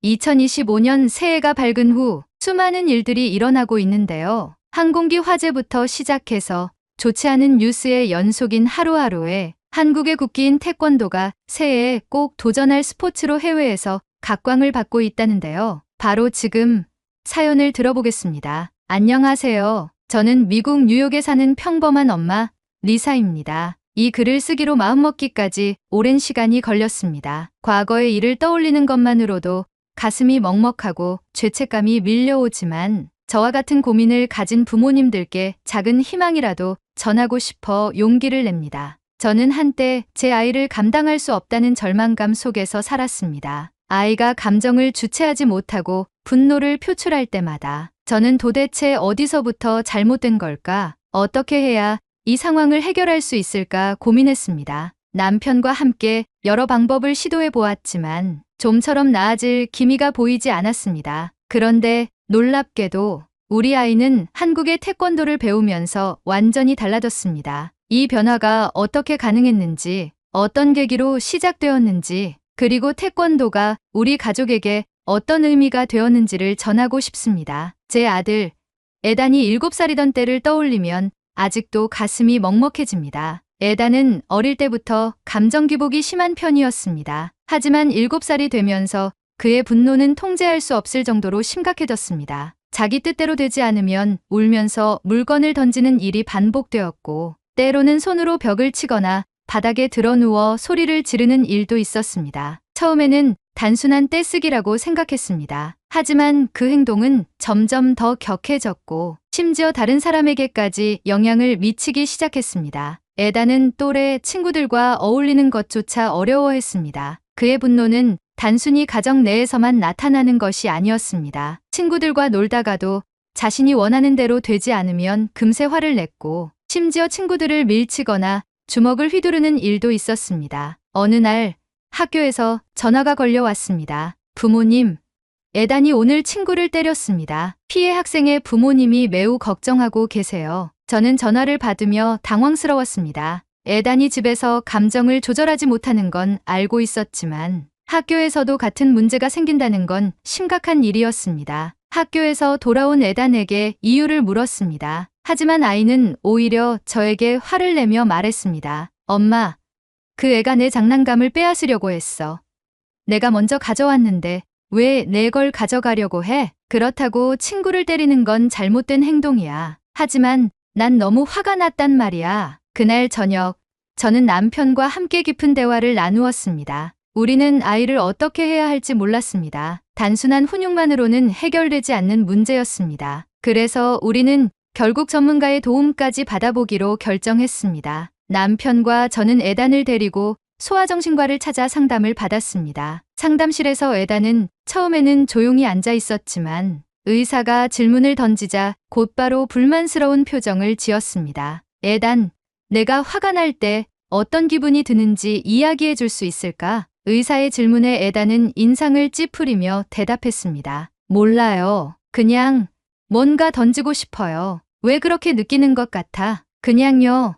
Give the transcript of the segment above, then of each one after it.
2025년 새해가 밝은 후 수많은 일들이 일어나고 있는데요. 항공기 화재부터 시작해서 좋지 않은 뉴스의 연속인 하루하루에 한국의 국기인 태권도가 새해에 꼭 도전할 스포츠로 해외에서 각광을 받고 있다는데요. 바로 지금 사연을 들어보겠습니다. 안녕하세요. 저는 미국 뉴욕에 사는 평범한 엄마 리사입니다. 이 글을 쓰기로 마음먹기까지 오랜 시간이 걸렸습니다. 과거의 일을 떠올리는 것만으로도 가슴이 먹먹하고 죄책감이 밀려오지만 저와 같은 고민을 가진 부모님들께 작은 희망이라도 전하고 싶어 용기를 냅니다. 저는 한때 제 아이를 감당할 수 없다는 절망감 속에서 살았습니다. 아이가 감정을 주체하지 못하고 분노를 표출할 때마다 저는 도대체 어디서부터 잘못된 걸까? 어떻게 해야 이 상황을 해결할 수 있을까 고민했습니다. 남편과 함께 여러 방법을 시도해 보았지만 좀처럼 나아질 기미가 보이지 않았습니다. 그런데 놀랍게도 우리 아이는 한국의 태권도를 배우면서 완전히 달라졌습니다. 이 변화가 어떻게 가능했는지, 어떤 계기로 시작되었는지, 그리고 태권도가 우리 가족에게 어떤 의미가 되었는지를 전하고 싶습니다. 제 아들, 에단이 7살이던 때를 떠올리면 아직도 가슴이 먹먹해집니다. 에단은 어릴 때부터 감정 기복이 심한 편이었습니다. 하지만 7살이 되면서 그의 분노는 통제할 수 없을 정도로 심각해졌습니다. 자기 뜻대로 되지 않으면 울면서 물건을 던지는 일이 반복되었고, 때로는 손으로 벽을 치거나 바닥에 드러누워 소리를 지르는 일도 있었습니다. 처음에는 단순한 떼쓰기라고 생각했습니다. 하지만 그 행동은 점점 더 격해졌고 심지어 다른 사람에게까지 영향을 미치기 시작했습니다. 에단은 또래 친구들과 어울리는 것조차 어려워했습니다. 그의 분노는 단순히 가정 내에서만 나타나는 것이 아니었습니다. 친구들과 놀다가도 자신이 원하는 대로 되지 않으면 금세 화를 냈고 심지어 친구들을 밀치거나 주먹을 휘두르는 일도 있었습니다. 어느 날 학교에서 전화가 걸려왔습니다. 부모님, 에단이 오늘 친구를 때렸습니다. 피해 학생의 부모님이 매우 걱정하고 계세요. 저는 전화를 받으며 당황스러웠습니다. 에단이 집에서 감정을 조절하지 못하는 건 알고 있었지만 학교에서도 같은 문제가 생긴다는 건 심각한 일이었습니다. 학교에서 돌아온 에단에게 이유를 물었습니다. 하지만 아이는 오히려 저에게 화를 내며 말했습니다. 엄마, 그 애가 내 장난감을 빼앗으려고 했어. 내가 먼저 가져왔는데 왜 내 걸 가져가려고 해? 그렇다고 친구를 때리는 건 잘못된 행동이야. 하지만 난 너무 화가 났단 말이야. 그날 저녁, 저는 남편과 함께 깊은 대화를 나누었습니다. 우리는 아이를 어떻게 해야 할지 몰랐습니다. 단순한 훈육만으로는 해결되지 않는 문제였습니다. 그래서 우리는 결국 전문가의 도움까지 받아보기로 결정했습니다. 남편과 저는 에단을 데리고 소아정신과를 찾아 상담을 받았습니다. 상담실에서 에단은 처음에는 조용히 앉아 있었지만 의사가 질문을 던지자 곧바로 불만스러운 표정을 지었습니다. 에단, 내가 화가 날 때 어떤 기분이 드는지 이야기해 줄 수 있을까? 의사의 질문에 에단은 인상을 찌푸리며 대답했습니다. 몰라요. 그냥 뭔가 던지고 싶어요. 왜 그렇게 느끼는 것 같아? 그냥요.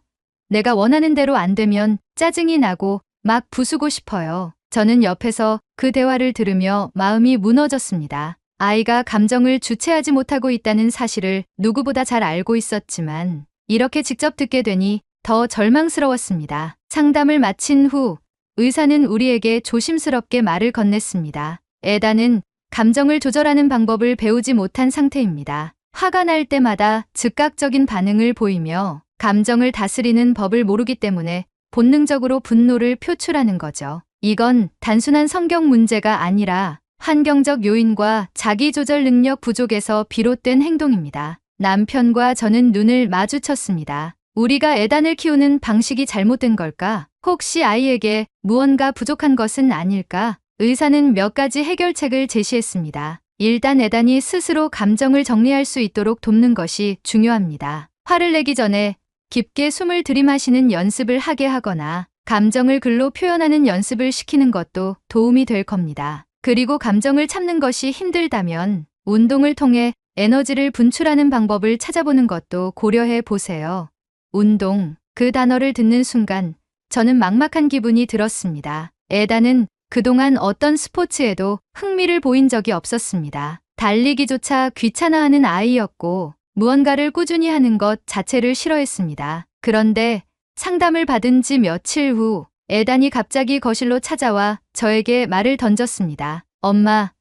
내가 원하는 대로 안 되면 짜증이 나고 막 부수고 싶어요. 저는 옆에서 그 대화를 들으며 마음이 무너졌습니다. 아이가 감정을 주체하지 못하고 있다는 사실을 누구보다 잘 알고 있었지만 이렇게 직접 듣게 되니 더 절망스러웠습니다. 상담을 마친 후 의사는 우리에게 조심스럽게 말을 건넸습니다. 에단은 감정을 조절하는 방법을 배우지 못한 상태입니다. 화가 날 때마다 즉각적인 반응을 보이며 감정을 다스리는 법을 모르기 때문에 본능적으로 분노를 표출하는 거죠. 이건 단순한 성격 문제가 아니라 환경적 요인과 자기조절 능력 부족에서 비롯된 행동입니다. 남편과 저는 눈을 마주쳤습니다. 우리가 에단을 키우는 방식이 잘못된 걸까? 혹시 아이에게 무언가 부족한 것은 아닐까? 의사는 몇 가지 해결책을 제시했습니다. 일단 에단이 스스로 감정을 정리할 수 있도록 돕는 것이 중요합니다. 화를 내기 전에 깊게 숨을 들이마시는 연습을 하게 하거나 감정을 글로 표현하는 연습을 시키는 것도 도움이 될 겁니다. 그리고 감정을 참는 것이 힘들다면 운동을 통해 에너지를 분출하는 방법을 찾아보는 것도 고려해 보세요. 운동, 그 단어를 듣는 순간 저는 막막한 기분이 들었습니다. 에단은 그동안 어떤 스포츠에도 흥미를 보인 적이 없었습니다. 달리기조차 귀찮아하는 아이였고 무언가를 꾸준히 하는 것 자체를 싫어했습니다. 그런데 상담을 받은 지 며칠 후 에단이 갑자기 거실로 찾아와 저에게 말을 던졌습니다. 엄마,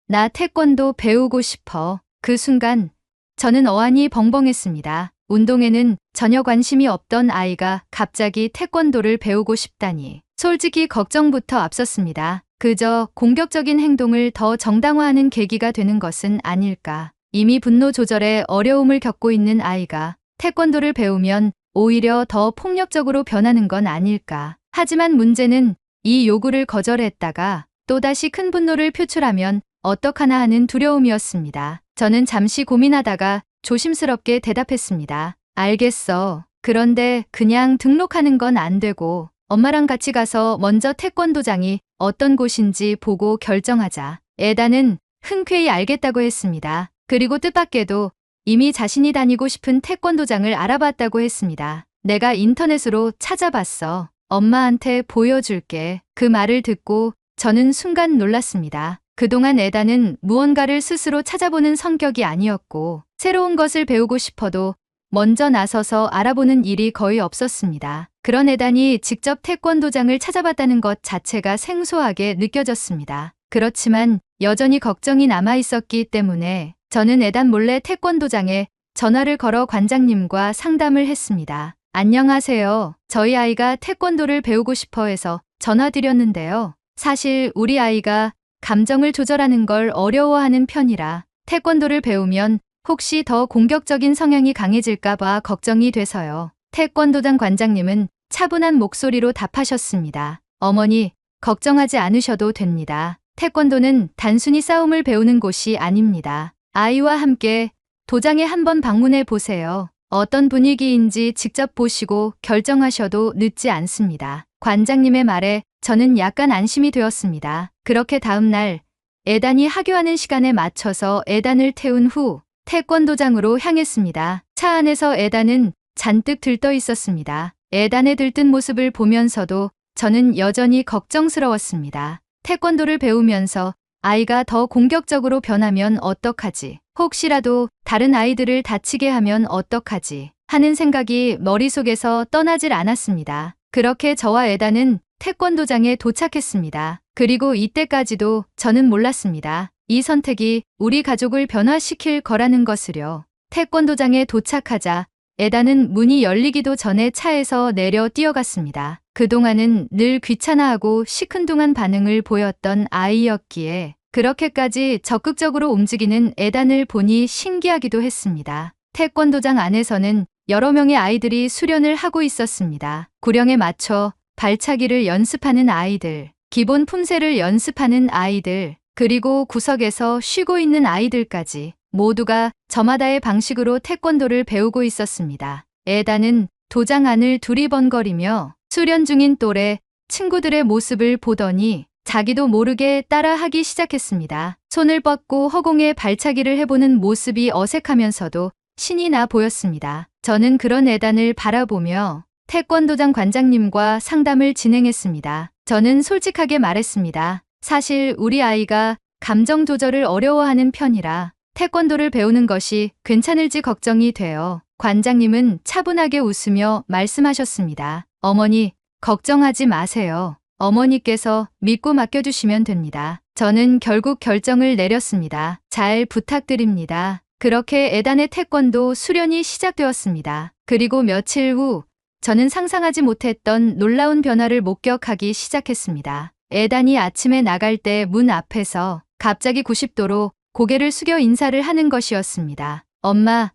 나 태권도 배우고 싶어. 그 순간 저는 어안이 벙벙했습니다. 운동에는 전혀 관심이 없던 아이가 갑자기 태권도를 배우고 싶다니. 솔직히 걱정부터 앞섰습니다. 그저 공격적인 행동을 더 정당화하는 계기가 되는 것은 아닐까. 이미 분노 조절에 어려움을 겪고 있는 아이가 태권도를 배우면 오히려 더 폭력적으로 변하는 건 아닐까. 하지만 문제는 이 요구를 거절했다가 또다시 큰 분노를 표출하면 어떡하나 하는 두려움이었습니다. 저는 잠시 고민하다가 조심스럽게 대답했습니다. 알겠어. 그런데 그냥 등록하는 건 안 되고 엄마랑 같이 가서 먼저 태권도장이 어떤 곳인지 보고 결정하자. 에단은 흔쾌히 알겠다고 했습니다. 그리고 뜻밖에도 이미 자신이 다니고 싶은 태권도장을 알아봤다고 했습니다. 내가 인터넷으로 찾아봤어. 엄마한테 보여줄게. 그 말을 듣고 저는 순간 놀랐습니다. 그동안 에단은 무언가를 스스로 찾아보는 성격이 아니었고 새로운 것을 배우고 싶어도 먼저 나서서 알아보는 일이 거의 없었습니다. 그런 에단이 직접 태권도장을 찾아봤다는 것 자체가 생소하게 느껴졌습니다. 그렇지만 여전히 걱정이 남아 있었기 때문에 저는 에단 몰래 태권도장에 전화를 걸어 관장님과 상담을 했습니다. 안녕하세요. 저희 아이가 태권도를 배우고 싶어 해서 전화드렸는데요. 사실 우리 아이가 감정을 조절하는 걸 어려워하는 편이라 태권도를 배우면 혹시 더 공격적인 성향이 강해질까봐 걱정이 돼서요. 태권도장 관장님은 차분한 목소리로 답하셨습니다. 어머니, 걱정하지 않으셔도 됩니다. 태권도는 단순히 싸움을 배우는 곳이 아닙니다. 아이와 함께 도장에 한번 방문해 보세요. 어떤 분위기인지 직접 보시고 결정하셔도 늦지 않습니다. 관장님의 말에 저는 약간 안심이 되었습니다. 그렇게 다음 날 에단이 하교하는 시간에 맞춰서 에단을 태운 후 태권도장으로 향했습니다. 차 안에서 에단은 잔뜩 들떠 있었습니다. 에단의 들뜬 모습을 보면서도 저는 여전히 걱정스러웠습니다. 태권도를 배우면서 아이가 더 공격적으로 변하면 어떡하지? 혹시라도 다른 아이들을 다치게 하면 어떡하지? 하는 생각이 머릿속에서 떠나질 않았습니다. 그렇게 저와 에단은 태권도장에 도착했습니다. 그리고 이때까지도 저는 몰랐습니다. 이 선택이 우리 가족을 변화시킬 거라는 것을요. 태권도장에 도착하자 에단은 문이 열리기도 전에 차에서 내려 뛰어갔습니다. 그동안은 늘 귀찮아하고 시큰둥한 반응을 보였던 아이였기에 그렇게까지 적극적으로 움직이는 에단을 보니 신기하기도 했습니다. 태권도장 안에서는 여러 명의 아이들이 수련을 하고 있었습니다. 구령에 맞춰 발차기를 연습하는 아이들, 기본 품새를 연습하는 아이들, 그리고 구석에서 쉬고 있는 아이들까지 모두가 저마다의 방식으로 태권도를 배우고 있었습니다. 에단은 도장 안을 두리번거리며 수련 중인 또래 친구들의 모습을 보더니 자기도 모르게 따라하기 시작했습니다. 손을 뻗고 허공에 발차기를 해보는 모습이 어색하면서도 신이 나 보였습니다. 저는 그런 에단을 바라보며 태권도장 관장님과 상담을 진행했습니다. 저는 솔직하게 말했습니다. 사실 우리 아이가 감정 조절을 어려워하는 편이라 태권도를 배우는 것이 괜찮을지 걱정이 돼요. 관장님은 차분하게 웃으며 말씀하셨습니다. 어머니, 걱정하지 마세요. 어머니께서 믿고 맡겨주시면 됩니다. 저는 결국 결정을 내렸습니다. 잘 부탁드립니다. 그렇게 에단의 태권도 수련이 시작되었습니다. 그리고 며칠 후 저는 상상하지 못했던 놀라운 변화를 목격하기 시작했습니다. 에단이 아침에 나갈 때 문 앞에서 갑자기 90도로 고개를 숙여 인사를 하는 것이었습니다. 엄마,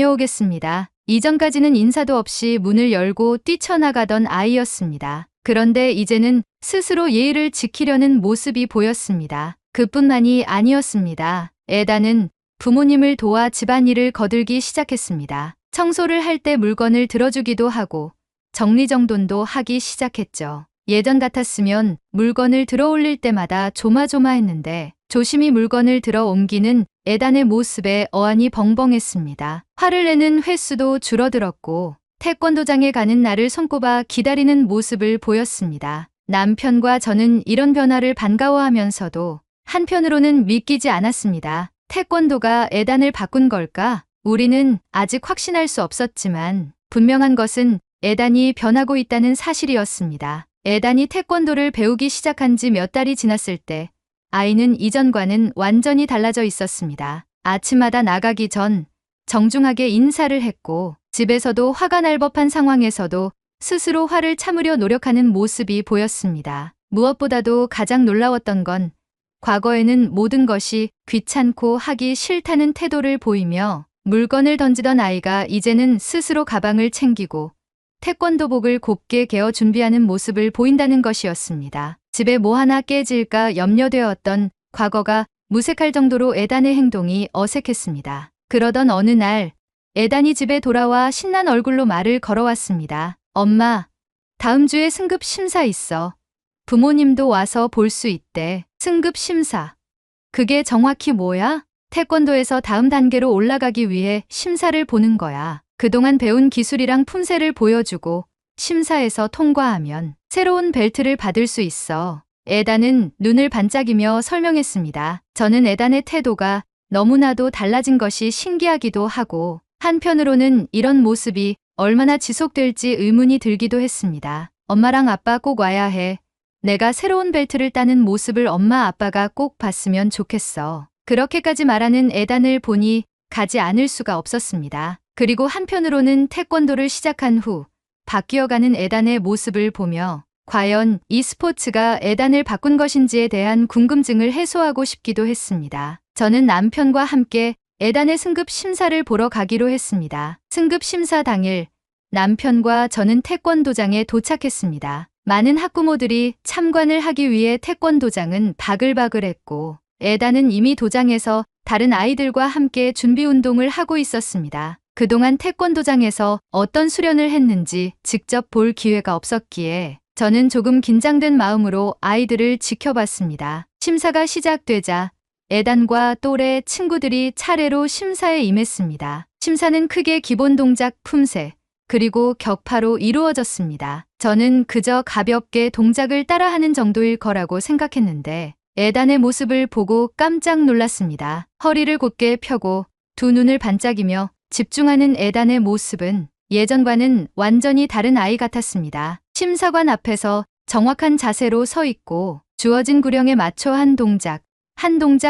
다녀오겠습니다. 이전까지는 인사도 없이 문을 열고 뛰쳐나가던 아이였습니다. 그런데 이제는 스스로 예의를 지키려는 모습이 보였습니다. 그뿐만이 아니었습니다. 에단은 부모님을 도와 집안일을 거들기 시작했습니다. 청소를 할 때 물건을 들어주기도 하고 정리정돈도 하기 시작했죠. 예전 같았으면 물건을 들어 올릴 때마다 조마조마했는데 조심히 물건을 들어 옮기는 에단의 모습에 어안이 벙벙했습니다. 화를 내는 횟수도 줄어들었고 태권도장에 가는 날을 손꼽아 기다리는 모습을 보였습니다. 남편과 저는 이런 변화를 반가워하면서도 한편으로는 믿기지 않았습니다. 태권도가 에단을 바꾼 걸까? 우리는 아직 확신할 수 없었지만 분명한 것은 에단이 변하고 있다는 사실이었습니다. 에단이 태권도를 배우기 시작한 지 몇 달이 지났을 때 아이는 이전과는 완전히 달라져 있었습니다. 아침마다 나가기 전 정중하게 인사를 했고 집에서도 화가 날 법한 상황에서도 스스로 화를 참으려 노력하는 모습이 보였습니다. 무엇보다도 가장 놀라웠던 건 과거에는 모든 것이 귀찮고 하기 싫다는 태도를 보이며 물건을 던지던 아이가 이제는 스스로 가방을 챙기고 태권도복을 곱게 개어 준비하는 모습을 보인다는 것이었습니다. 집에 뭐 하나 깨질까 염려되었던 과거가 무색할 정도로 에단의 행동이 어색했습니다. 그러던 어느 날 에단이 집에 돌아와 신난 얼굴로 말을 걸어왔습니다. 엄마, 다음 주에 승급 심사 있어. 부모님도 와서 볼 수 있대. 승급 심사. 그게 정확히 뭐야? 태권도에서 다음 단계로 올라가기 위해 심사를 보는 거야. 그동안 배운 기술이랑 품새를 보여주고 심사에서 통과하면 새로운 벨트를 받을 수 있어. 에단은 눈을 반짝이며 설명했습니다. 저는 에단의 태도가 너무나도 달라진 것이 신기하기도 하고 한편으로는 이런 모습이 얼마나 지속될지 의문이 들기도 했습니다. 엄마랑 아빠 꼭 와야 해. 내가 새로운 벨트를 따는 모습을 엄마 아빠가 꼭 봤으면 좋겠어. 그렇게까지 말하는 에단을 보니 가지 않을 수가 없었습니다. 그리고 한편으로는 태권도를 시작한 후 바뀌어가는 에단의 모습을 보며 과연 이 스포츠가 에단을 바꾼 것인지에 대한 궁금증을 해소하고 싶기도 했습니다. 저는 남편과 함께 에단의 승급 심사를 보러 가기로 했습니다. 승급 심사 당일 남편과 저는 태권도장에 도착했습니다. 많은 학부모들이 참관을 하기 위해 태권도장은 바글바글했고 에단은 이미 도장에서 다른 아이들과 함께 준비 운동을 하고 있었습니다. 그동안 태권도장에서 어떤 수련을 했는지 직접 볼 기회가 없었기에 저는 조금 긴장된 마음으로 아이들을 지켜봤습니다. 심사가 시작되자 에단과 또래 친구들이 차례로 심사에 임했습니다. 심사는 크게 기본 동작 품새, 그리고 격파로 이루어졌습니다. 저는 그저 가볍게 동작을 따라하는 정도일 거라고 생각했는데 에단의 모습을 보고 깜짝 놀랐습니다. 허리를 곧게 펴고 두 눈을 반짝이며 집중하는 에단의 모습은 예전과는 완전히 다른 아이 같았습니다. 심사관 앞에서 정확한 자세로 서 있고 주어진 구령에 맞춰 한 동작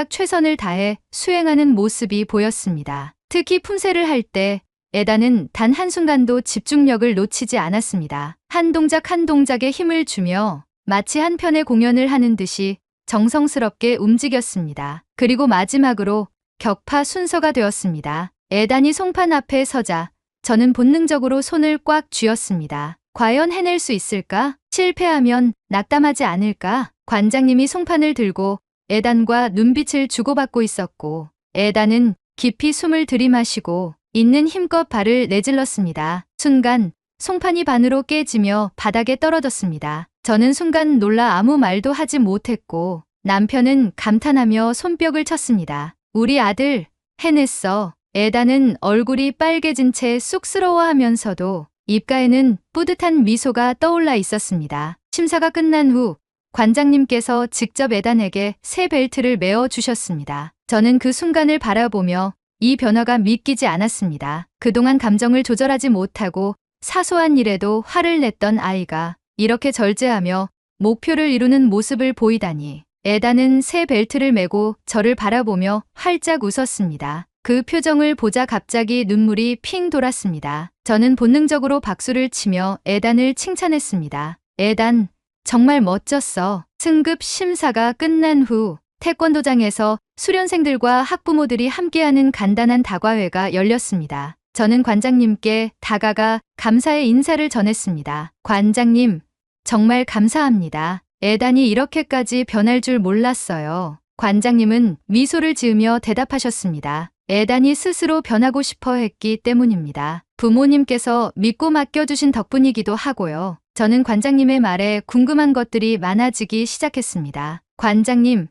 최선을 다해 수행하는 모습이 보였습니다. 특히 품새를 할 때 에단은 단 한순간도 집중력을 놓치지 않았습니다. 한 동작에 힘을 주며 마치 한 편의 공연을 하는 듯이 정성스럽게 움직였습니다. 그리고 마지막으로 격파 순서가 되었습니다. 에단이 송판 앞에 서자 저는 본능적으로 손을 꽉 쥐었습니다. 과연 해낼 수 있을까? 실패하면 낙담하지 않을까? 관장님이 송판을 들고 에단과 눈빛을 주고받고 있었고 에단은 깊이 숨을 들이마시고 있는 힘껏 발을 내질렀습니다. 순간 송판이 반으로 깨지며 바닥에 떨어졌습니다. 저는 순간 놀라 아무 말도 하지 못했고 남편은 감탄하며 손뼉을 쳤습니다. 우리 아들 해냈어. 에단은 얼굴이 빨개진 채 쑥스러워하면서도 입가에는 뿌듯한 미소가 떠올라 있었습니다. 심사가 끝난 후 관장님께서 직접 에단에게 새 벨트를 메어 주셨습니다. 저는 그 순간을 바라보며 이 변화가 믿기지 않았습니다. 그동안 감정을 조절하지 못하고 사소한 일에도 화를 냈던 아이가 이렇게 절제하며 목표를 이루는 모습을 보이다니. 에단은 새 벨트를 메고 저를 바라보며 활짝 웃었습니다. 그 표정을 보자 갑자기 눈물이 핑 돌았습니다. 저는 본능적으로 박수를 치며 에단을 칭찬했습니다. 에단, 정말 멋졌어. 승급 심사가 끝난 후 태권도장에서 수련생들과 학부모들이 함께하는 간단한 다과회가 열렸습니다. 저는 관장님께 다가가 감사의 인사를 전했습니다. 관장님, 정말 감사합니다. 에단이 이렇게까지 변할 줄 몰랐어요. 관장님은 미소를 지으며 대답하셨습니다. 에단이 스스로 변하고 싶어 했기 때문입니다. 부모님께서 믿고 맡겨주신 덕분이기도 하고요. 저는 관장님의 말에 궁금한 것들이 많아지기 시작했습니다. 관장님,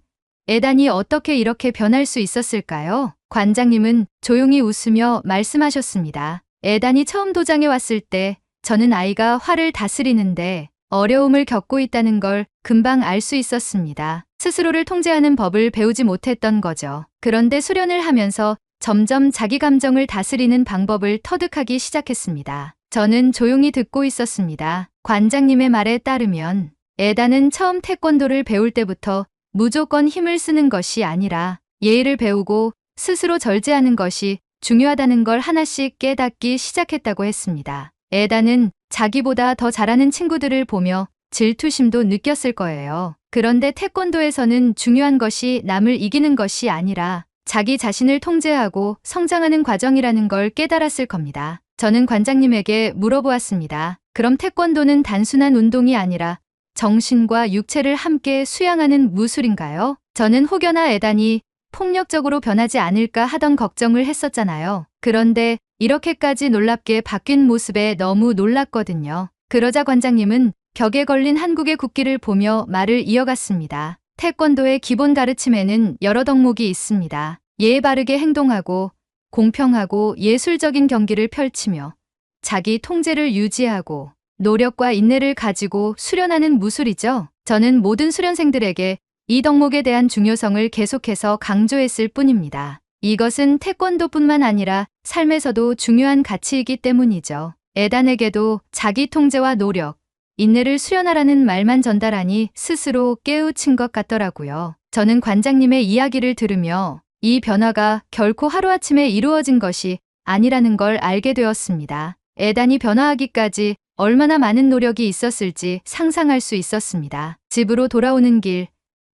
에단이 어떻게 이렇게 변할 수 있었을까요? 관장님은 조용히 웃으며 말씀하셨습니다. 에단이 처음 도장에 왔을 때 저는 아이가 화를 다스리는데 어려움을 겪고 있다는 걸 금방 알 수 있었습니다. 스스로를 통제하는 법을 배우지 못했던 거죠. 그런데 수련을 하면서 점점 자기 감정을 다스리는 방법을 터득하기 시작했습니다. 저는 조용히 듣고 있었습니다. 관장님의 말에 따르면 에단은 처음 태권도를 배울 때부터 무조건 힘을 쓰는 것이 아니라 예의를 배우고 스스로 절제하는 것이 중요하다는 걸 하나씩 깨닫기 시작했다고 했습니다. 에단은 자기보다 더 잘하는 친구들을 보며 질투심도 느꼈을 거예요. 그런데 태권도에서는 중요한 것이 남을 이기는 것이 아니라 자기 자신을 통제하고 성장하는 과정이라는 걸 깨달았을 겁니다. 저는 관장님에게 물어보았습니다. 그럼 태권도는 단순한 운동이 아니라 정신과 육체를 함께 수양하는 무술인가요? 저는 혹여나 에단이 폭력적으로 변하지 않을까 하던 걱정을 했었잖아요. 그런데 이렇게까지 놀랍게 바뀐 모습에 너무 놀랐거든요. 그러자 관장님은 벽에 걸린 한국의 국기를 보며 말을 이어갔습니다. 태권도의 기본 가르침에는 여러 덕목이 있습니다. 예의 바르게 행동하고 공평하고 예술적인 경기를 펼치며 자기 통제를 유지하고 노력과 인내를 가지고 수련하는 무술이죠. 저는 모든 수련생들에게 이 덕목에 대한 중요성을 계속해서 강조했을 뿐입니다. 이것은 태권도뿐만 아니라 삶에서도 중요한 가치이기 때문이죠. 에단에게도 자기 통제와 노력, 인내를 수련하라는 말만 전달하니 스스로 깨우친 것 같더라고요. 저는 관장님의 이야기를 들으며 이 변화가 결코 하루아침에 이루어진 것이 아니라는 걸 알게 되었습니다. 에단이 변화하기까지 얼마나 많은 노력이 있었을지 상상할 수 있었습니다. 집으로 돌아오는 길,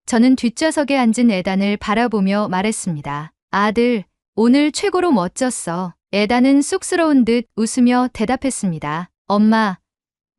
저는 뒷좌석에 앉은 에단을 바라보며 말했습니다. 아들, 오늘 최고로 멋졌어. 에단은 쑥스러운 듯 웃으며 대답했습니다. 엄마,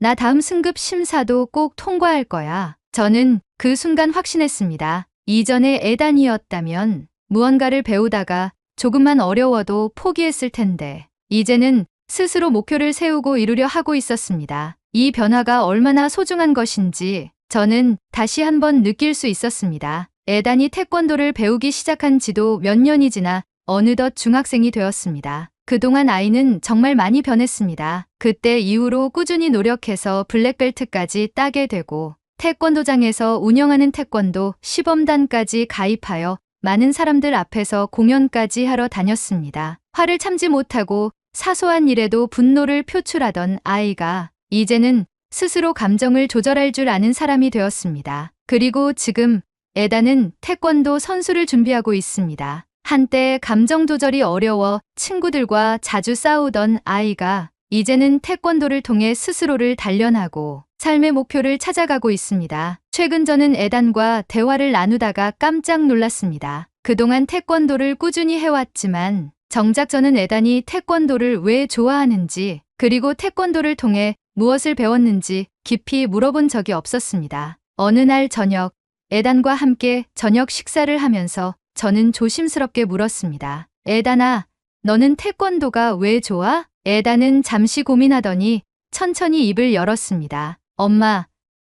나 다음 승급 심사도 꼭 통과할 거야. 저는 그 순간 확신했습니다. 이전에 에단이었다면 무언가를 배우다가 조금만 어려워도 포기했을 텐데 이제는 스스로 목표를 세우고 이루려 하고 있었습니다. 이 변화가 얼마나 소중한 것인지 저는 다시 한번 느낄 수 있었습니다. 에단이 태권도를 배우기 시작한 지도 몇 년이 지나 어느덧 중학생이 되었습니다. 그동안 아이는 정말 많이 변했습니다. 그때 이후로 꾸준히 노력해서 블랙벨트까지 따게 되고 태권도장에서 운영하는 태권도 시범단까지 가입하여 많은 사람들 앞에서 공연까지 하러 다녔습니다. 화를 참지 못하고 사소한 일에도 분노를 표출하던 아이가 이제는 스스로 감정을 조절할 줄 아는 사람이 되었습니다. 그리고 지금 에단은 태권도 선수를 준비하고 있습니다. 한때 감정 조절이 어려워 친구들과 자주 싸우던 아이가 이제는 태권도를 통해 스스로를 단련하고 삶의 목표를 찾아가고 있습니다. 최근 저는 에단과 대화를 나누다가 깜짝 놀랐습니다. 그동안 태권도를 꾸준히 해왔지만 정작 저는 에단이 태권도를 왜 좋아하는지 그리고 태권도를 통해 무엇을 배웠는지 깊이 물어본 적이 없었습니다. 어느 날 저녁, 에단과 함께 저녁 식사를 하면서 저는 조심스럽게 물었습니다. 에단아, 너는 태권도가 왜 좋아? 에단은 잠시 고민하더니 천천히 입을 열었습니다. 엄마,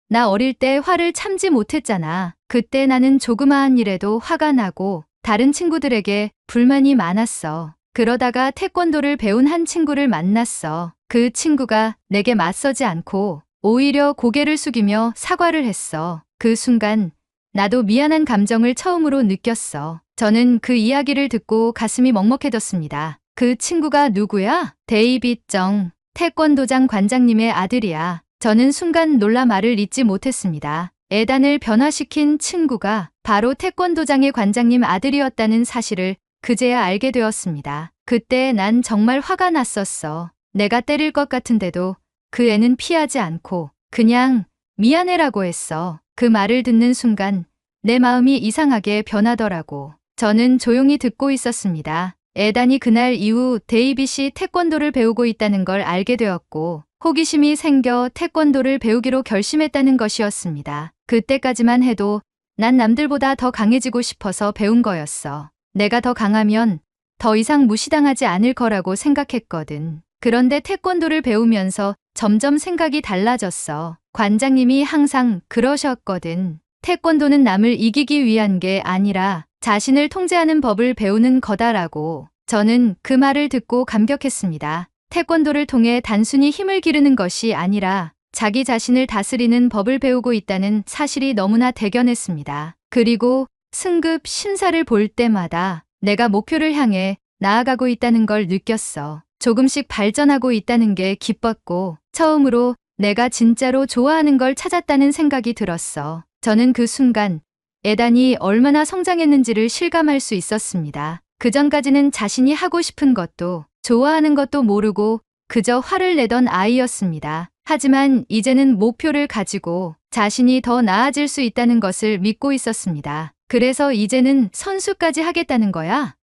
나 어릴 때 화를 참지 못했잖아. 그때 나는 조그마한 일에도 화가 나고 다른 친구들에게 불만이 많았어. 그러다가 태권도를 배운 한 친구를 만났어. 그 친구가 내게 맞서지 않고 오히려 고개를 숙이며 사과를 했어. 그 순간 나도 미안한 감정을 처음으로 느꼈어. 저는 그 이야기를 듣고 가슴이 먹먹해졌습니다. 그 친구가 누구야? 데이빗 정, 태권도장 관장님의 아들이야. 저는 순간 놀라 말을 잇지 못했습니다. 에단을 변화시킨 친구가 바로 태권도장의 관장님 아들이었다는 사실을 그제야 알게 되었습니다. 그때 난 정말 화가 났었어. 내가 때릴 것 같은데도 그 애는 피하지 않고 그냥 미안해라고 했어. 그 말을 듣는 순간 내 마음이 이상하게 변하더라고. 저는 조용히 듣고 있었습니다. 에단이 그날 이후 데이빗이 태권도를 배우고 있다는 걸 알게 되었고 호기심이 생겨 태권도를 배우기로 결심했다는 것이었습니다. 그때까지만 해도 난 남들보다 더 강해지고 싶어서 배운 거였어. 내가 더 강하면 더 이상 무시당하지 않을 거라고 생각했거든. 그런데 태권도를 배우면서 점점 생각이 달라졌어. 관장님이 항상 그러셨거든. 태권도는 남을 이기기 위한 게 아니라 자신을 통제하는 법을 배우는 거다라고. 저는 그 말을 듣고 감격했습니다. 태권도를 통해 단순히 힘을 기르는 것이 아니라 자기 자신을 다스리는 법을 배우고 있다는 사실이 너무나 대견했습니다. 그리고 승급 심사를 볼 때마다 내가 목표를 향해 나아가고 있다는 걸 느꼈어. 조금씩 발전하고 있다는 게 기뻤고 처음으로 내가 진짜로 좋아하는 걸 찾았다는 생각이 들었어. 저는 그 순간 에단이 얼마나 성장했는지를 실감할 수 있었습니다. 그전까지는 자신이 하고 싶은 것도 좋아하는 것도 모르고 그저 화를 내던 아이였습니다. 하지만 이제는 목표를 가지고 자신이 더 나아질 수 있다는 것을 믿고 있었습니다. 그래서 이제는 선수까지 하겠다는 거야?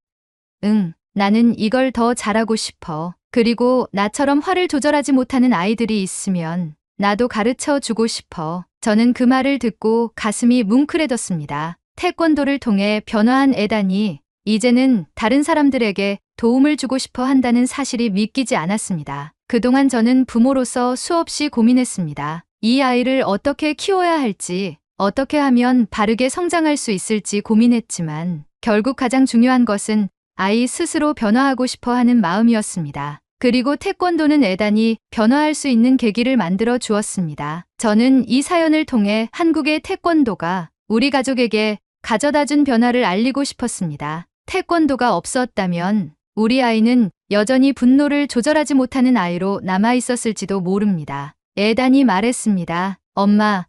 응, 나는 이걸 더 잘하고 싶어. 그리고 나처럼 화를 조절하지 못하는 아이들이 있으면 나도 가르쳐 주고 싶어. 저는 그 말을 듣고 가슴이 뭉클해졌습니다. 태권도를 통해 변화한 에단이 이제는 다른 사람들에게 도움을 주고 싶어 한다는 사실이 믿기지 않았습니다. 그동안 저는 부모로서 수없이 고민했습니다. 이 아이를 어떻게 키워야 할지, 어떻게 하면 바르게 성장할 수 있을지 고민했지만 결국 가장 중요한 것은 아이 스스로 변화하고 싶어 하는 마음이었습니다. 그리고 태권도는 에단이 변화할 수 있는 계기를 만들어 주었습니다. 저는 이 사연을 통해 한국의 태권도가 우리 가족에게 가져다 준 변화를 알리고 싶었습니다. 태권도가 없었다면 우리 아이는 여전히 분노를 조절하지 못하는 아이로 남아 있었을지도 모릅니다. 에단이 말했습니다. 엄마,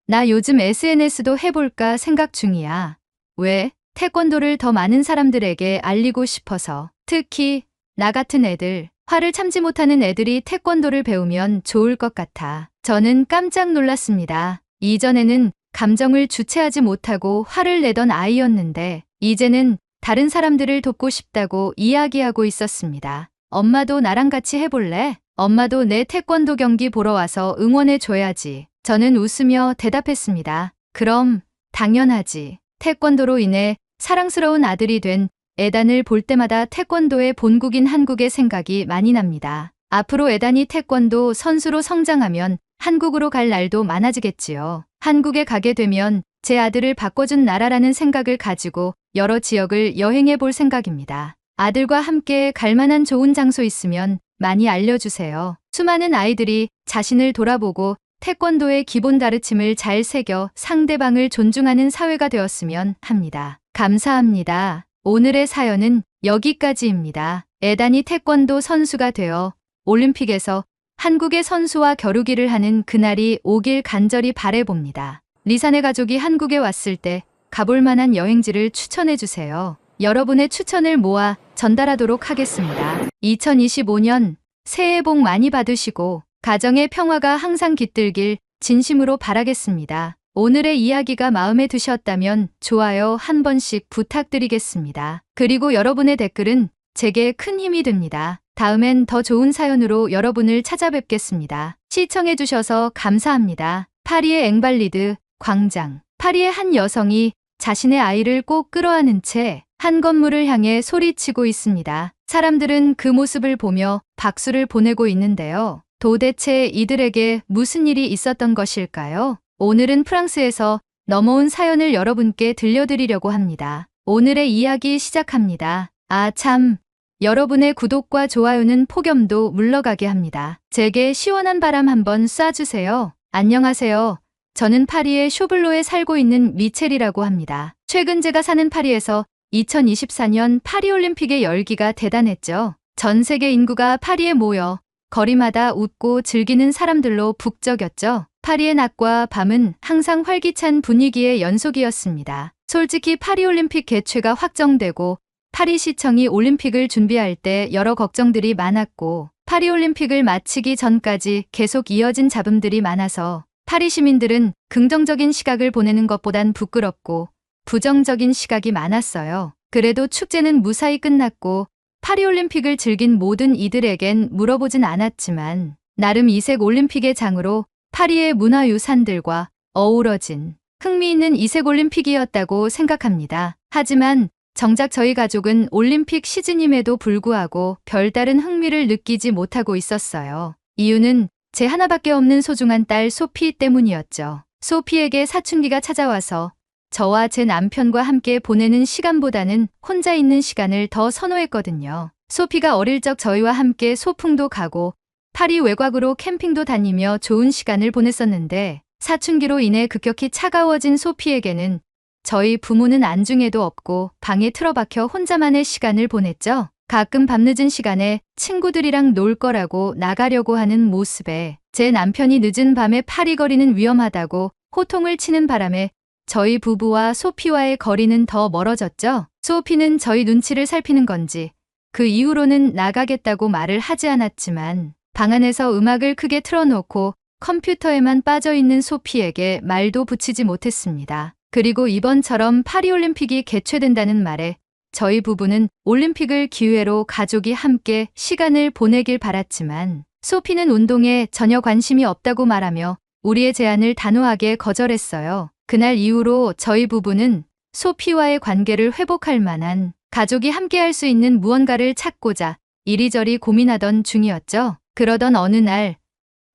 나 요즘 SNS도 해볼까 생각 중이야. 왜? 태권도를 더 많은 사람들에게 알리고 싶어서. 특히 나 같은 애들, 화를 참지 못하는 애들이 태권도를 배우면 좋을 것 같아. 저는 깜짝 놀랐습니다. 이전에는 감정을 주체하지 못하고 화를 내던 아이였는데 이제는 다른 사람들을 돕고 싶다고 이야기하고 있었습니다. 엄마도 나랑 같이 해볼래? 엄마도 내 태권도 경기 보러 와서 응원해줘야지. 저는 웃으며 대답했습니다. 그럼 당연하지. 태권도로 인해 사랑스러운 아들이 된 에단을 볼 때마다 태권도의 본국인 한국의 생각이 많이 납니다. 앞으로 에단이 태권도 선수로 성장하면 한국으로 갈 날도 많아지겠지요. 한국에 가게 되면 제 아들을 바꿔준 나라라는 생각을 가지고 여러 지역을 여행해 볼 생각입니다. 아들과 함께 갈 만한 좋은 장소 있으면 많이 알려주세요. 수많은 아이들이 자신을 돌아보고 태권도의 기본 가르침을 잘 새겨 상대방을 존중하는 사회가 되었으면 합니다. 감사합니다. 오늘의 사연은 여기까지입니다. 에단이 태권도 선수가 되어 올림픽에서 한국의 선수와 겨루기를 하는 그날이 오길 간절히 바라봅니다. 리사네 가족이 한국에 왔을 때 가볼 만한 여행지를 추천해 주세요. 여러분의 추천을 모아 전달하도록 하겠습니다. 2025년 새해 복 많이 받으시고 가정의 평화가 항상 깃들길 진심으로 바라겠습니다. 오늘의 이야기가 마음에 드셨다면 좋아요 한 번씩 부탁드리겠습니다. 그리고 여러분의 댓글은 제게 큰 힘이 됩니다. 다음엔 더 좋은 사연으로 여러분을 찾아뵙겠습니다. 시청해주셔서 감사합니다. 파리의 앵발리드 광장. 파리의 한 여성이 자신의 아이를 꼭 끌어안은 채 한 건물을 향해 소리치고 있습니다. 사람들은 그 모습을 보며 박수를 보내고 있는데요. 도대체 이들에게 무슨 일이 있었던 것일까요? 오늘은 프랑스에서 넘어온 사연을 여러분께 들려드리려고 합니다. 오늘의 이야기 시작합니다. 아 참, 여러분의 구독과 좋아요는 폭염도 물러가게 합니다. 제게 시원한 바람 한번 쏴주세요. 안녕하세요. 저는 파리의 쇼블로에 살고 있는 미첼이라고 합니다. 최근 제가 사는 파리에서 2024년 파리올림픽의 열기가 대단했죠. 전 세계 인구가 파리에 모여 거리마다 웃고 즐기는 사람들로 북적였죠. 파리의 낮과 밤은 항상 활기찬 분위기의 연속이었습니다. 솔직히 파리올림픽 개최가 확정되고 파리시청이 올림픽을 준비할 때 여러 걱정들이 많았고 파리올림픽을 마치기 전까지 계속 이어진 잡음들이 많아서 파리 시민들은 긍정적인 시각을 보내는 것보단 부끄럽고 부정적인 시각이 많았어요. 그래도 축제는 무사히 끝났고 파리올림픽을 즐긴 모든 이들에겐 물어보진 않았지만 나름 이색 올림픽의 장으로 파리의 문화유산들과 어우러진 흥미있는 이색 올림픽이었다고 생각합니다. 하지만 정작 저희 가족은 올림픽 시즌임에도 불구하고 별다른 흥미를 느끼지 못하고 있었어요. 이유는 제 하나밖에 없는 소중한 딸 소피 때문이었죠. 소피에게 사춘기가 찾아와서 저와 제 남편과 함께 보내는 시간보다는 혼자 있는 시간을 더 선호했거든요. 소피가 어릴 적 저희와 함께 소풍도 가고 파리 외곽으로 캠핑도 다니며 좋은 시간을 보냈었는데 사춘기로 인해 급격히 차가워진 소피에게는 저희 부모는 안중에도 없고 방에 틀어박혀 혼자만의 시간을 보냈죠. 가끔 밤늦은 시간에 친구들이랑 놀 거라고 나가려고 하는 모습에 제 남편이 늦은 밤에 파리거리는 위험하다고 호통을 치는 바람에 저희 부부와 소피와의 거리는 더 멀어졌죠. 소피는 저희 눈치를 살피는 건지 그 이후로는 나가겠다고 말을 하지 않았지만 방 안에서 음악을 크게 틀어놓고 컴퓨터에만 빠져있는 소피에게 말도 붙이지 못했습니다. 그리고 이번처럼 파리올림픽이 개최된다는 말에 저희 부부는 올림픽을 기회로 가족이 함께 시간을 보내길 바랐지만 소피는 운동에 전혀 관심이 없다고 말하며 우리의 제안을 단호하게 거절했어요. 그날 이후로 저희 부부는 소피와의 관계를 회복할 만한 가족이 함께 할 수 있는 무언가를 찾고자 이리저리 고민하던 중이었죠. 그러던 어느 날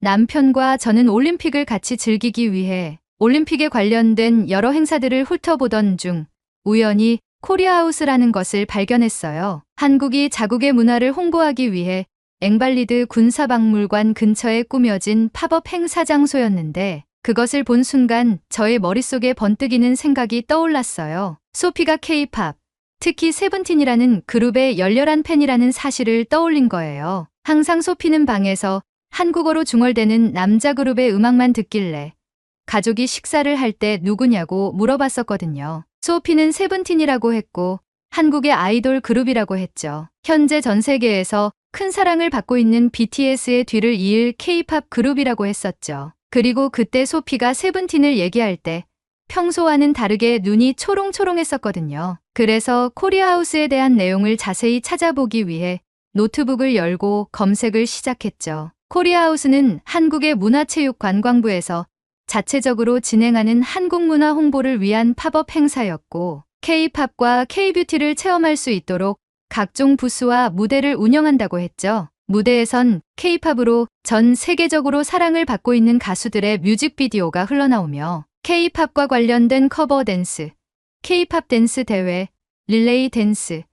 남편과 저는 올림픽을 같이 즐기기 위해 올림픽에 관련된 여러 행사들을 훑어보던 중 우연히 코리아하우스라는 것을 발견했어요. 한국이 자국의 문화를 홍보하기 위해 앵발리드 군사박물관 근처에 꾸며진 팝업 행사 장소였는데 그것을 본 순간 저의 머릿속에 번뜩이는 생각이 떠올랐어요. 소피가 K-팝, 특히 세븐틴이라는 그룹의 열렬한 팬이라는 사실을 떠올린 거예요. 항상 소피는 방에서 한국어로 중얼대는 남자 그룹의 음악만 듣길래 가족이 식사를 할 때 누구냐고 물어봤었거든요. 소피는 세븐틴이라고 했고 한국의 아이돌 그룹이라고 했죠. 현재 전 세계에서 큰 사랑을 받고 있는 BTS의 뒤를 이을 K-팝 그룹이라고 했었죠. 그리고 그때 소피가 세븐틴을 얘기할 때 평소와는 다르게 눈이 초롱초롱했었거든요. 그래서 코리아하우스에 대한 내용을 자세히 찾아보기 위해 노트북을 열고 검색을 시작했죠. 코리아하우스는 한국의 문화체육관광부에서 자체적으로 진행하는 한국 문화 홍보를 위한 팝업 행사였고 K-팝과 K-뷰티를 체험할 수 있도록 각종 부스와 무대를 운영한다고 했죠. 무대에선 K-팝으로 전 세계적으로 사랑을 받고 있는 가수들의 뮤직비디오가 흘러나오며 K-팝과 관련된 커버 댄스, K-팝 댄스 대회, 릴레이 댄스,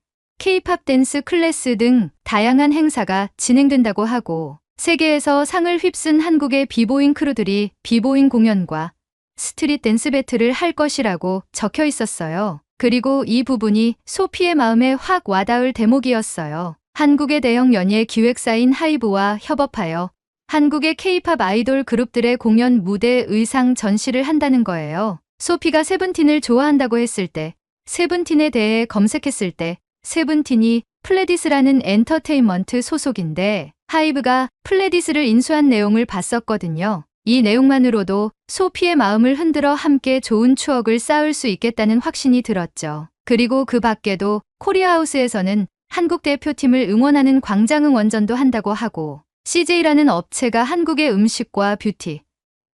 K-팝 댄스 클래스 등 다양한 행사가 진행된다고 하고 세계에서 상을 휩쓴 한국의 비보잉 크루들이 비보잉 공연과 스트릿 댄스 배틀을 할 것이라고 적혀 있었어요. 그리고 이 부분이 소피의 마음에 확 와닿을 대목이었어요. 한국의 대형 연예 기획사인 하이브와 협업하여 한국의 K-팝 아이돌 그룹들의 공연 무대 의상 전시를 한다는 거예요. 소피가 세븐틴을 좋아한다고 했을 때 세븐틴에 대해 검색했을 때 세븐틴이 플레디스라는 엔터테인먼트 소속인데 하이브가 플레디스를 인수한 내용을 봤었거든요. 이 내용만으로도 소피의 마음을 흔들어 함께 좋은 추억을 쌓을 수 있겠다는 확신이 들었죠. 그리고 그 밖에도 코리아하우스에서는 한국 대표팀을 응원하는 광장 응원전도 한다고 하고 CJ라는 업체가 한국의 음식과 뷰티,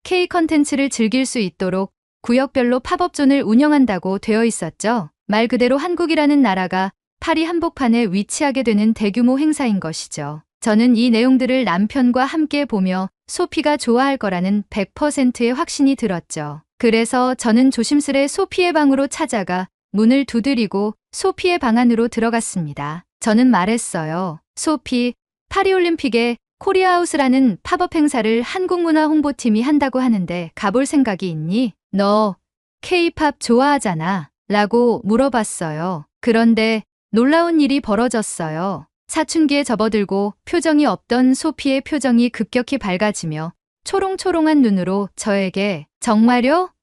K 컨텐츠를 즐길 수 있도록 구역별로 팝업존을 운영한다고 되어 있었죠. 말 그대로 한국이라는 나라가 파리 한복판에 위치하게 되는 대규모 행사인 것이죠. 저는 이 내용들을 남편과 함께 보며 소피가 좋아할 거라는 100%의 확신이 들었죠. 그래서 저는 조심스레 소피의 방으로 찾아가 문을 두드리고 소피의 방 안으로 들어갔습니다. 저는 말했어요. 소피, 파리올림픽에 코리아하우스라는 팝업 행사를 한국문화홍보팀이 한다고 하는데 가볼 생각이 있니? 너 K-팝 좋아하잖아. 라고 물어봤어요. 그런데 놀라운 일이 벌어졌어요. 사춘기에 접어들고 표정이 없던 소피의 표정이 급격히 밝아지며 초롱초롱한 눈으로 저에게 정말요?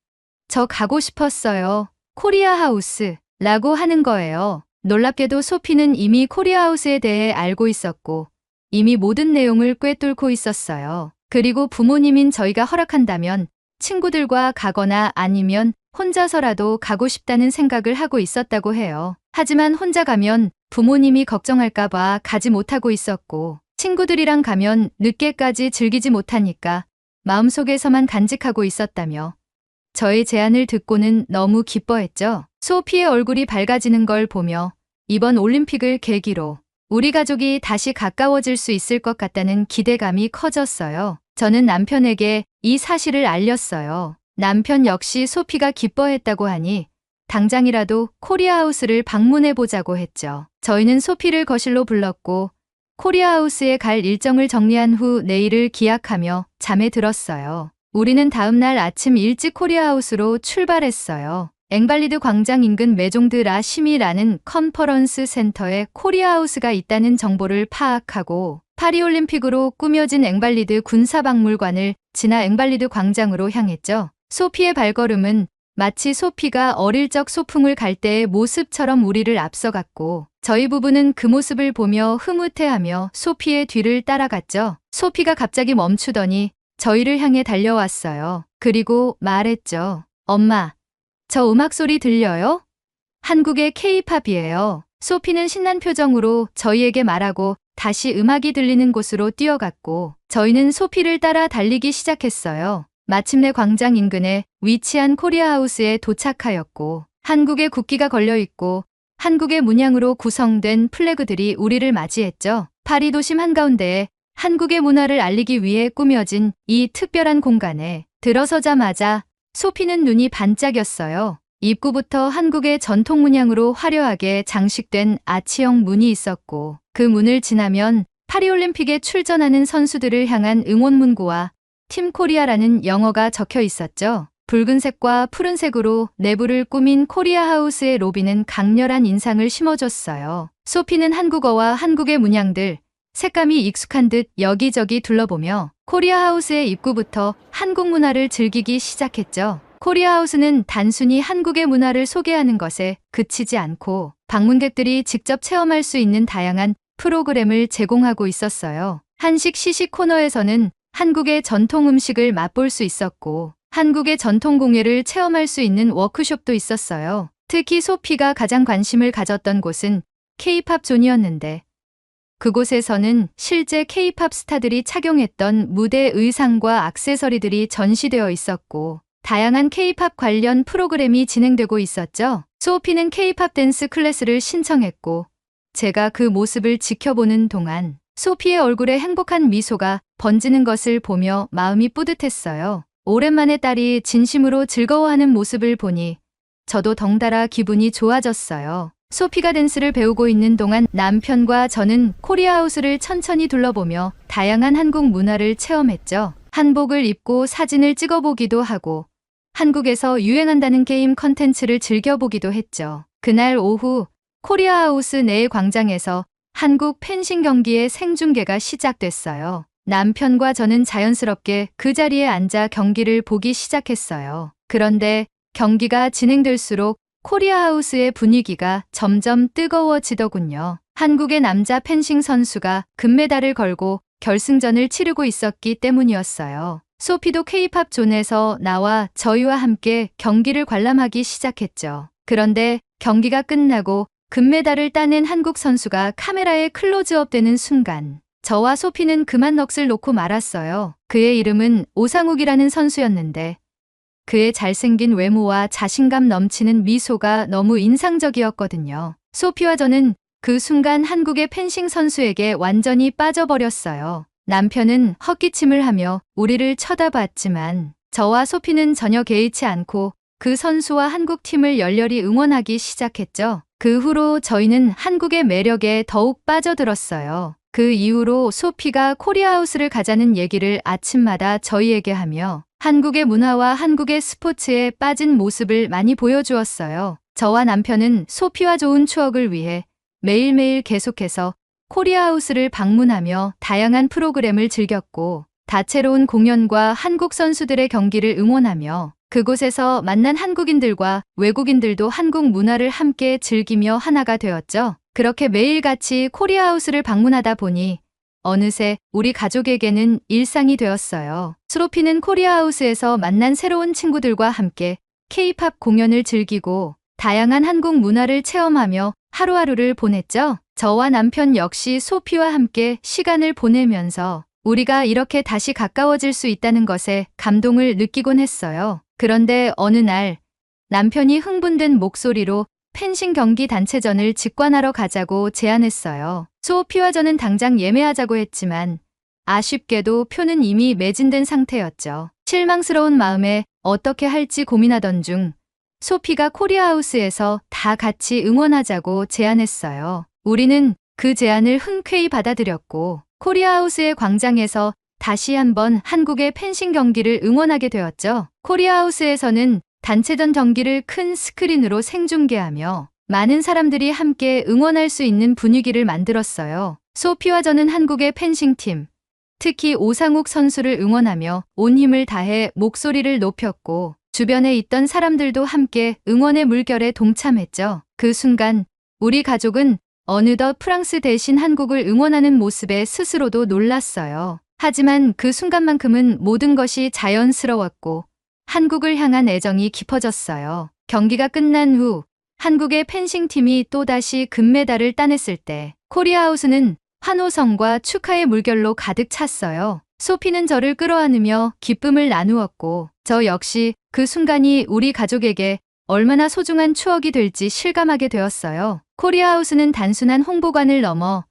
저 가고 싶었어요. 코리아하우스 라고 하는 거예요. 놀랍게도 소피는 이미 코리아하우스에 대해 알고 있었고 이미 모든 내용을 꿰뚫고 있었어요. 그리고 부모님인 저희가 허락한다면 친구들과 가거나 아니면 혼자서라도 가고 싶다는 생각을 하고 있었다고 해요. 하지만 혼자 가면 부모님이 걱정할까봐 가지 못하고 있었고 친구들이랑 가면 늦게까지 즐기지 못하니까 마음속에서만 간직하고 있었다며 저의 제안을 듣고는 너무 기뻐했죠. 소피의 얼굴이 밝아지는 걸 보며 이번 올림픽을 계기로 우리 가족이 다시 가까워질 수 있을 것 같다는 기대감이 커졌어요. 저는 남편에게 이 사실을 알렸어요. 남편 역시 소피가 기뻐했다고 하니 당장이라도 코리아하우스를 방문해 보자고 했죠. 저희는 소피를 거실로 불렀고 코리아하우스에 갈 일정을 정리한 후 내일을 기약하며 잠에 들었어요. 우리는 다음날 아침 일찍 코리아하우스로 출발했어요. 앵발리드 광장 인근 메종드 라 시미라는 컨퍼런스 센터에 코리아하우스가 있다는 정보를 파악하고 파리올림픽으로 꾸며진 앵발리드 군사박물관을 지나 앵발리드 광장으로 향했죠. 소피의 발걸음은 마치 소피가 어릴 적 소풍을 갈 때의 모습처럼 우리를 앞서갔고 저희 부부는 그 모습을 보며 흐뭇해하며 소피의 뒤를 따라갔죠. 소피가 갑자기 멈추더니 저희를 향해 달려왔어요. 그리고 말했죠. 엄마, 저 음악 소리 들려요? 한국의 K-팝이에요. 소피는 신난 표정으로 저희에게 말하고 다시 음악이 들리는 곳으로 뛰어갔고 저희는 소피를 따라 달리기 시작했어요. 마침내 광장 인근에 위치한 코리아하우스에 도착하였고 한국의 국기가 걸려있고 한국의 문양으로 구성된 플래그들이 우리를 맞이했죠. 파리 도심 한가운데에 한국의 문화를 알리기 위해 꾸며진 이 특별한 공간에 들어서자마자 소피는 눈이 반짝였어요. 입구부터 한국의 전통 문양으로 화려하게 장식된 아치형 문이 있었고 그 문을 지나면 파리올림픽에 출전하는 선수들을 향한 응원 문구와 팀 코리아라는 영어가 적혀 있었죠. 붉은색과 푸른색으로 내부를 꾸민 코리아하우스의 로비는 강렬한 인상을 심어줬어요. 소피는 한국어와 한국의 문양들, 색감이 익숙한 듯 여기저기 둘러보며 코리아하우스의 입구부터 한국 문화를 즐기기 시작했죠. 코리아하우스는 단순히 한국의 문화를 소개하는 것에 그치지 않고 방문객들이 직접 체험할 수 있는 다양한 프로그램을 제공하고 있었어요. 한식 시식 코너에서는 한국의 전통 음식을 맛볼 수 있었고 한국의 전통 공예를 체험할 수 있는 워크숍도 있었어요. 특히 소피가 가장 관심을 가졌던 곳은 K-팝 존이었는데 그곳에서는 실제 K-팝 스타들이 착용했던 무대 의상과 액세서리들이 전시되어 있었고 다양한 K-팝 관련 프로그램이 진행되고 있었죠. 소피는 K-팝 댄스 클래스를 신청했고 제가 그 모습을 지켜보는 동안 소피의 얼굴에 행복한 미소가 번지는 것을 보며 마음이 뿌듯했어요. 오랜만에 딸이 진심으로 즐거워하는 모습을 보니 저도 덩달아 기분이 좋아졌어요. 소피가 댄스를 배우고 있는 동안 남편과 저는 코리아하우스를 천천히 둘러보며 다양한 한국 문화를 체험했죠. 한복을 입고 사진을 찍어보기도 하고 한국에서 유행한다는 게임 컨텐츠를 즐겨보기도 했죠. 그날 오후 코리아하우스 내 광장에서 한국 펜싱 경기의 생중계가 시작됐어요. 남편과 저는 자연스럽게 그 자리에 앉아 경기를 보기 시작했어요. 그런데 경기가 진행될수록 코리아하우스의 분위기가 점점 뜨거워지더군요. 한국의 남자 펜싱 선수가 금메달을 걸고 결승전을 치르고 있었기 때문이었어요. 소피도 K-팝 존에서 나와 저희와 함께 경기를 관람하기 시작했죠. 그런데 경기가 끝나고 금메달을 따낸 한국 선수가 카메라에 클로즈업 되는 순간 저와 소피는 그만 넋을 놓고 말았어요. 그의 이름은 오상욱이라는 선수였는데 그의 잘생긴 외모와 자신감 넘치는 미소가 너무 인상적이었거든요. 소피와 저는 그 순간 한국의 펜싱 선수에게 완전히 빠져버렸어요. 남편은 헛기침을 하며 우리를 쳐다봤지만 저와 소피는 전혀 개의치 않고 그 선수와 한국 팀을 열렬히 응원하기 시작했죠. 그 후로 저희는 한국의 매력에 더욱 빠져들었어요. 그 이후로 소피가 코리아하우스를 가자는 얘기를 아침마다 저희에게 하며 한국의 문화와 한국의 스포츠에 빠진 모습을 많이 보여주었어요. 저와 남편은 소피와 좋은 추억을 위해 매일매일 계속해서 코리아하우스를 방문하며 다양한 프로그램을 즐겼고 다채로운 공연과 한국 선수들의 경기를 응원하며 그곳에서 만난 한국인들과 외국인들도 한국 문화를 함께 즐기며 하나가 되었죠. 그렇게 매일같이 코리아하우스를 방문하다 보니 어느새 우리 가족에게는 일상이 되었어요. 소피는 코리아하우스에서 만난 새로운 친구들과 함께 K-팝 공연을 즐기고 다양한 한국 문화를 체험하며 하루하루를 보냈죠. 저와 남편 역시 소피와 함께 시간을 보내면서 우리가 이렇게 다시 가까워질 수 있다는 것에 감동을 느끼곤 했어요. 그런데 어느 날 남편이 흥분된 목소리로 펜싱 경기 단체전을 직관하러 가자고 제안했어요. 소피와 저는 당장 예매하자고 했지만 아쉽게도 표는 이미 매진된 상태였죠. 실망스러운 마음에 어떻게 할지 고민하던 중 소피가 코리아하우스에서 다 같이 응원하자고 제안했어요. 우리는 그 제안을 흔쾌히 받아들였고 코리아하우스의 광장에서 다시 한번 한국의 펜싱 경기를 응원하게 되었죠. 코리아하우스에서는 단체전 경기를 큰 스크린으로 생중계하며 많은 사람들이 함께 응원할 수 있는 분위기를 만들었어요. 소피와 저는 한국의 펜싱팀, 특히 오상욱 선수를 응원하며 온 힘을 다해 목소리를 높였고 주변에 있던 사람들도 함께 응원의 물결에 동참했죠. 그 순간 우리 가족은 어느덧 프랑스 대신 한국을 응원하는 모습에 스스로도 놀랐어요. 하지만 그 순간만큼은 모든 것이 자연스러웠고 한국을 향한 애정이 깊어졌어요. 경기가 끝난 후 한국의 펜싱팀이 또다시 금메달을 따냈을 때 코리아하우스는 환호성과 축하의 물결로 가득 찼어요. 소피는 저를 끌어안으며 기쁨을 나누었고 저 역시 그 순간이 우리 가족에게 얼마나 소중한 추억이 될지 실감하게 되었어요. 코리아하우스는 단순한 홍보관을 넘어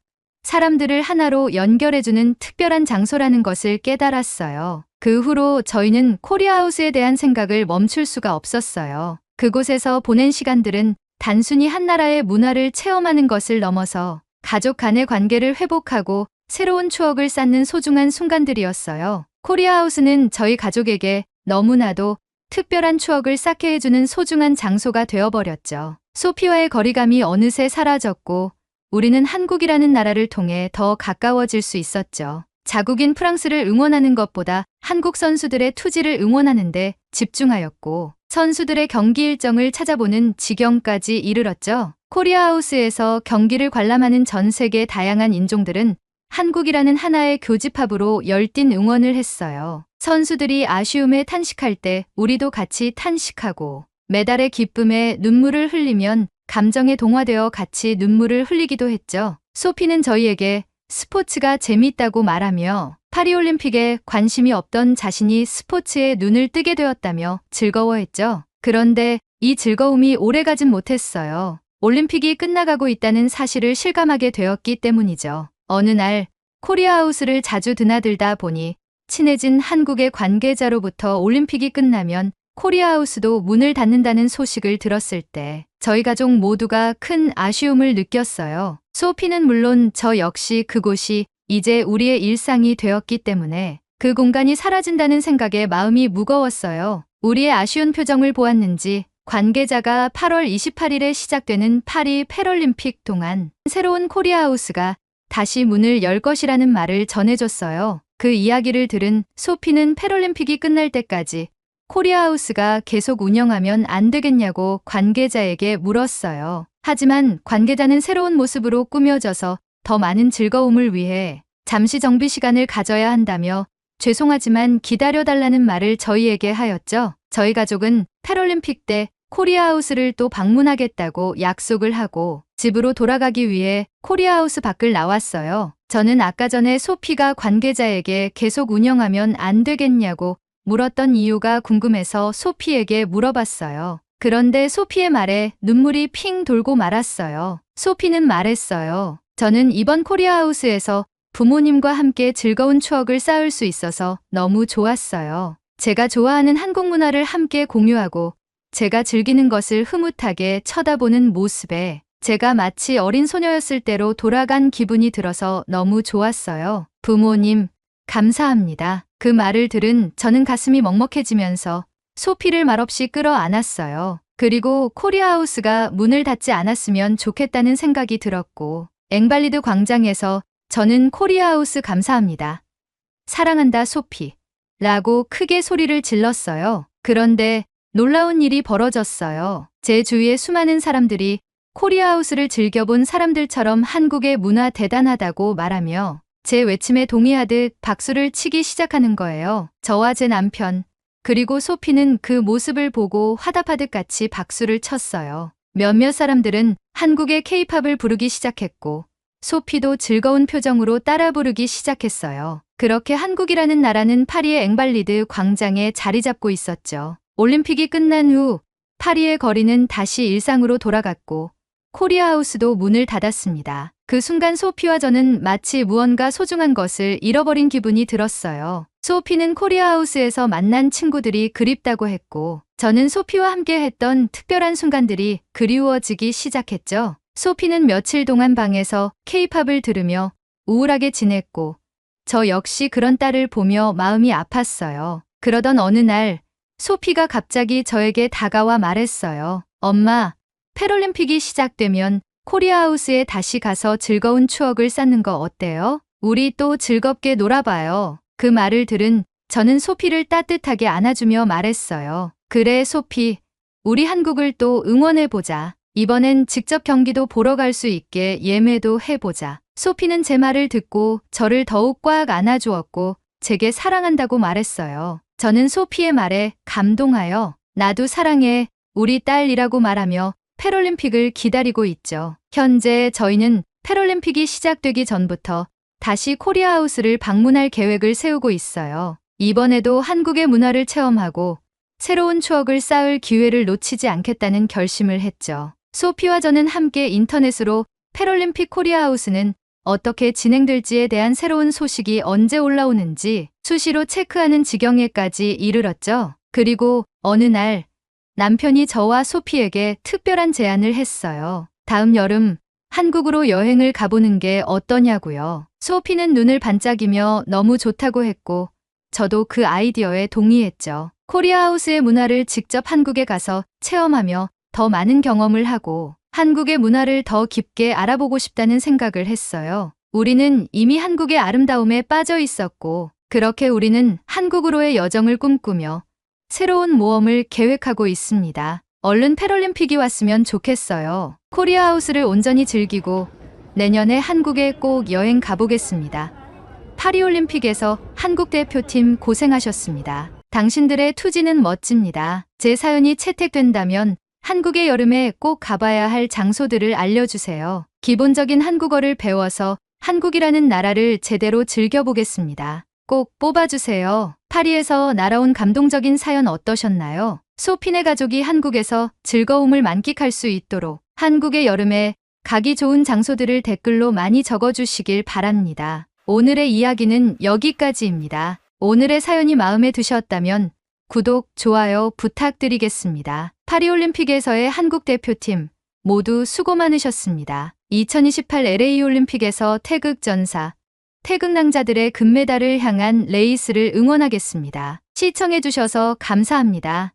사람들을 하나로 연결해주는 특별한 장소라는 것을 깨달았어요. 그 후로 저희는 코리아하우스에 대한 생각을 멈출 수가 없었어요. 그곳에서 보낸 시간들은 단순히 한 나라의 문화를 체험하는 것을 넘어서 가족 간의 관계를 회복하고 새로운 추억을 쌓는 소중한 순간들이었어요. 코리아하우스는 저희 가족에게 너무나도 특별한 추억을 쌓게 해주는 소중한 장소가 되어버렸죠. 소피와의 거리감이 어느새 사라졌고 우리는 한국이라는 나라를 통해 더 가까워질 수 있었죠. 자국인 프랑스를 응원하는 것보다 한국 선수들의 투지를 응원하는 데 집중하였고 선수들의 경기 일정을 찾아보는 지경까지 이르렀죠. 코리아하우스에서 경기를 관람하는 전 세계 다양한 인종들은 한국이라는 하나의 교집합으로 열띤 응원을 했어요. 선수들이 아쉬움에 탄식할 때 우리도 같이 탄식하고 메달의 기쁨에 눈물을 흘리면 감정에 동화되어 같이 눈물을 흘리기도 했죠. 소피는 저희에게 스포츠가 재미있다고 말하며 파리올림픽에 관심이 없던 자신이 스포츠에 눈을 뜨게 되었다며 즐거워했죠. 그런데 이 즐거움이 오래가진 못했어요. 올림픽이 끝나가고 있다는 사실을 실감하게 되었기 때문이죠. 어느 날 코리아하우스를 자주 드나들다 보니 친해진 한국의 관계자로부터 올림픽이 끝나면 코리아하우스도 문을 닫는다는 소식을 들었을 때 저희 가족 모두가 큰 아쉬움을 느꼈어요. 소피는 물론 저 역시 그곳이 이제 우리의 일상이 되었기 때문에 그 공간이 사라진다는 생각에 마음이 무거웠어요. 우리의 아쉬운 표정을 보았는지 관계자가 8월 28일에 시작되는 파리 패럴림픽 동안 새로운 코리아하우스가 다시 문을 열 것이라는 말을 전해줬어요. 그 이야기를 들은 소피는 패럴림픽이 끝날 때까지 코리아하우스가 계속 운영하면 안 되겠냐고 관계자에게 물었어요. 하지만 관계자는 새로운 모습으로 꾸며져서 더 많은 즐거움을 위해 잠시 정비 시간을 가져야 한다며 죄송하지만 기다려달라는 말을 저희에게 하였죠. 저희 가족은 패럴림픽 때 코리아하우스를 또 방문하겠다고 약속을 하고 집으로 돌아가기 위해 코리아하우스 밖을 나왔어요. 저는 아까 전에 소피가 관계자에게 계속 운영하면 안 되겠냐고 물었던 이유가 궁금해서 소피에게 물어봤어요. 그런데 소피의 말에 눈물이 핑 돌고 말았어요. 소피는 말했어요. 저는 이번 코리아하우스에서 부모님과 함께 즐거운 추억을 쌓을 수 있어서 너무 좋았어요. 제가 좋아하는 한국 문화를 함께 공유하고 제가 즐기는 것을 흐뭇하게 쳐다보는 모습에 제가 마치 어린 소녀였을 때로 돌아간 기분이 들어서 너무 좋았어요. 부모님, 감사합니다. 그 말을 들은 저는 가슴이 먹먹해지면서 소피를 말없이 끌어안았어요. 그리고 코리아하우스가 문을 닫지 않았으면 좋겠다는 생각이 들었고 앵발리드 광장에서 저는 코리아하우스 감사합니다. 사랑한다 소피. 라고 크게 소리를 질렀어요. 그런데 놀라운 일이 벌어졌어요. 제 주위의 수많은 사람들이 코리아하우스를 즐겨본 사람들처럼 한국의 문화 대단하다고 말하며 제 외침에 동의하듯 박수를 치기 시작하는 거예요. 저와 제 남편, 그리고 소피는 그 모습을 보고 화답하듯 같이 박수를 쳤어요. 몇몇 사람들은 한국의 케이팝을 부르기 시작했고 소피도 즐거운 표정으로 따라 부르기 시작했어요. 그렇게 한국이라는 나라는 파리의 앵발리드 광장에 자리 잡고 있었죠. 올림픽이 끝난 후 파리의 거리는 다시 일상으로 돌아갔고 코리아하우스도 문을 닫았습니다. 그 순간 소피와 저는 마치 무언가 소중한 것을 잃어버린 기분이 들었어요. 소피는 코리아하우스에서 만난 친구들이 그립다고 했고 저는 소피와 함께 했던 특별한 순간들이 그리워지기 시작했죠. 소피는 며칠 동안 방에서 케이팝을 들으며 우울하게 지냈고 저 역시 그런 딸을 보며 마음이 아팠어요. 그러던 어느 날 소피가 갑자기 저에게 다가와 말했어요. 엄마, 패럴림픽이 시작되면 코리아하우스에 다시 가서 즐거운 추억을 쌓는 거 어때요? 우리 또 즐겁게 놀아봐요. 그 말을 들은 저는 소피를 따뜻하게 안아주며 말했어요. 그래, 소피. 우리 한국을 또 응원해보자. 이번엔 직접 경기도 보러 갈 수 있게 예매도 해보자. 소피는 제 말을 듣고 저를 더욱 꽉 안아주었고 제게 사랑한다고 말했어요. 저는 소피의 말에 감동하여 나도 사랑해, 우리 딸이라고 말하며 패럴림픽을 기다리고 있죠. 현재 저희는 패럴림픽이 시작되기 전부터 다시 코리아하우스를 방문할 계획을 세우고 있어요. 이번에도 한국의 문화를 체험하고 새로운 추억을 쌓을 기회를 놓치지 않겠다는 결심을 했죠. 소피와 저는 함께 인터넷으로 패럴림픽 코리아하우스는 어떻게 진행될지에 대한 새로운 소식이 언제 올라오는지 수시로 체크하는 지경에까지 이르렀죠. 그리고 어느 날 남편이 저와 소피에게 특별한 제안을 했어요. 다음 여름 한국으로 여행을 가보는 게 어떠냐고요. 소피는 눈을 반짝이며 너무 좋다고 했고 저도 그 아이디어에 동의했죠. 코리아하우스의 문화를 직접 한국에 가서 체험하며 더 많은 경험을 하고 한국의 문화를 더 깊게 알아보고 싶다는 생각을 했어요. 우리는 이미 한국의 아름다움에 빠져 있었고 그렇게 우리는 한국으로의 여정을 꿈꾸며 새로운 모험을 계획하고 있습니다. 얼른 패럴림픽이 왔으면 좋겠어요. 코리아하우스를 온전히 즐기고 내년에 한국에 꼭 여행 가보겠습니다. 파리올림픽에서 한국 대표팀 고생하셨습니다. 당신들의 투지는 멋집니다. 제 사연이 채택된다면 한국의 여름에 꼭 가봐야 할 장소들을 알려주세요. 기본적인 한국어를 배워서 한국이라는 나라를 제대로 즐겨보겠습니다. 꼭 뽑아주세요. 파리에서 날아온 감동적인 사연 어떠셨나요? 소피네 가족이 한국에서 즐거움을 만끽할 수 있도록 한국의 여름에 가기 좋은 장소들을 댓글로 많이 적어주시길 바랍니다. 오늘의 이야기는 여기까지입니다. 오늘의 사연이 마음에 드셨다면 구독, 좋아요 부탁드리겠습니다. 파리올림픽에서의 한국 대표팀 모두 수고 많으셨습니다. 2028 LA올림픽에서 태극전사, 태극낭자들의 금메달을 향한 레이스를 응원하겠습니다. 시청해주셔서 감사합니다.